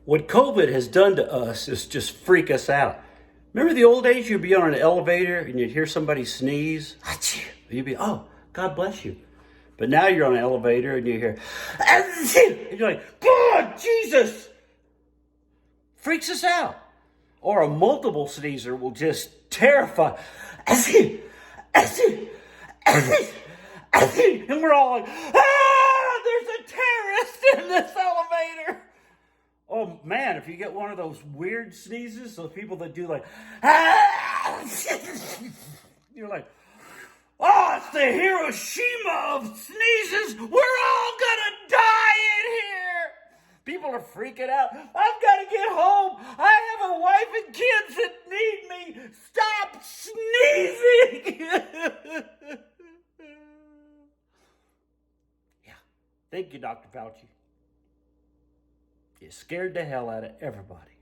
What COVID has done to us is just freak us out. Remember the old days, you'd be on an elevator and you'd hear somebody sneeze? You'd be, oh, God bless you. But now you're on an elevator and you hear, and you're like, God, Jesus! Freaks us out. Or a multiple sneezer will just terrify. And we're all like, there's a terrorist in this elevator. Oh man, if you get one of those weird sneezes, those people that do like, you're like, oh, it's the Hiroshima of sneezes. We're all gonna die in here. People are freaking out. I've got to get home. I have a wife and kids that need me. Stop sneezing. Yeah. Thank you, Dr. Fauci. You scared the hell out of everybody.